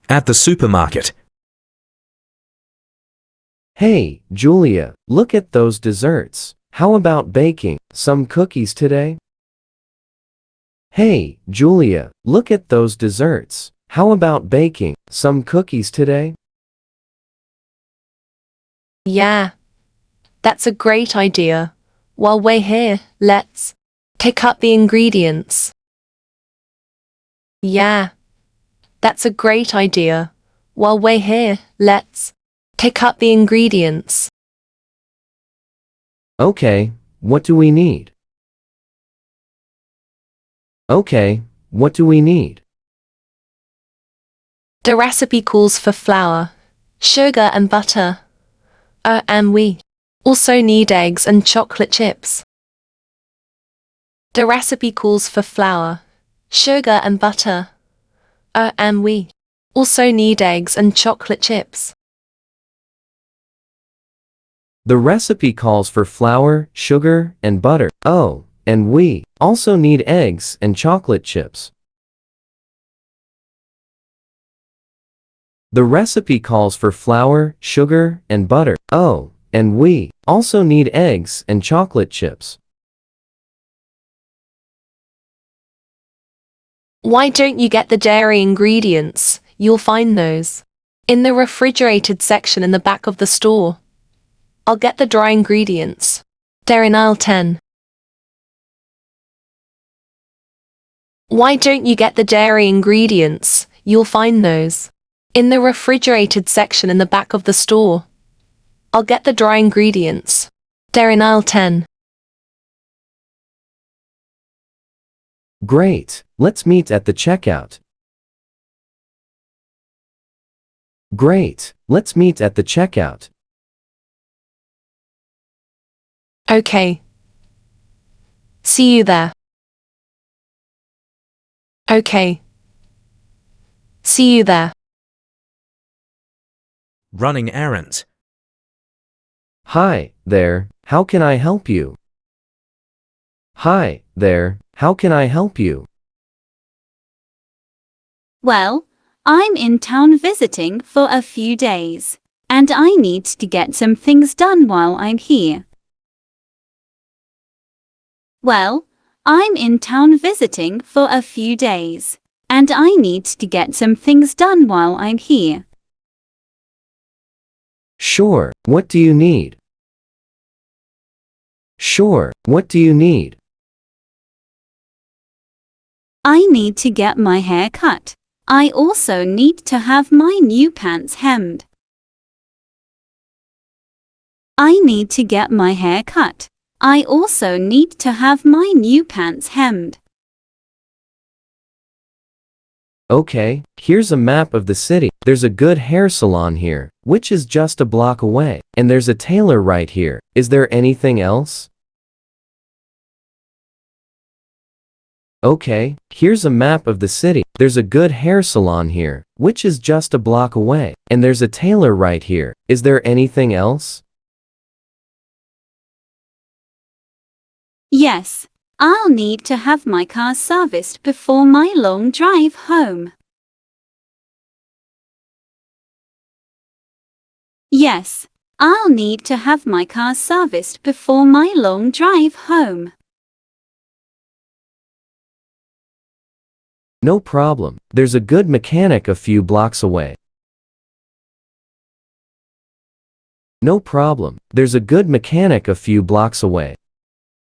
At the supermarket. Hey, Julia, look at those desserts. How about baking some cookies today? Hey, Julia, look at those desserts. How about baking some cookies today? Yeah, that's a great idea. While we're here, let's pick up the ingredients. Yeah, that's a great idea. While we're here, let's pick up the ingredients. Okay, what do we need? Okay, what do we need? The recipe calls for flour, sugar and butter. And we also need eggs and chocolate chips. The recipe calls for flour, sugar and butter. And we also need eggs and chocolate chips. The recipe calls for flour, sugar, and butter. Oh, and we also need eggs and chocolate chips. The recipe calls for flour, sugar, and butter. Oh, and we also need eggs and chocolate chips. Why don't you get the dairy ingredients? You'll find those in the refrigerated section in the back of the store. I'll get the dry ingredients. They're in aisle 10. Why don't you get the dairy ingredients? You'll find those in the refrigerated section in the back of the store. I'll get the dry ingredients. They're in aisle 10. Great, let's meet at the checkout. Great, let's meet at the checkout. Okay. See you there. Okay. See you there. Running errands. Hi, there, how can I help you? Hi, there, how can I help you? Well, I'm in town visiting for a few days, and I need to get some things done while I'm here. Well, I'm in town visiting for a few days, and I need to get some things done while I'm here. Sure, what do you need? Sure, what do you need? I need to get my hair cut. I also need to have my new pants hemmed. I need to get my hair cut. I also need to have my new pants hemmed. Okay, here's a map of the city. There's a good hair salon here, which is just a block away. And there's a tailor right here. Is there anything else? Okay, here's a map of the city. There's a good hair salon here, which is just a block away. And there's a tailor right here. Is there anything else? Yes, I'll need to have my car serviced before my long drive home. Yes, I'll need to have my car serviced before my long drive home. No problem. There's a good mechanic a few blocks away. No problem. There's a good mechanic a few blocks away.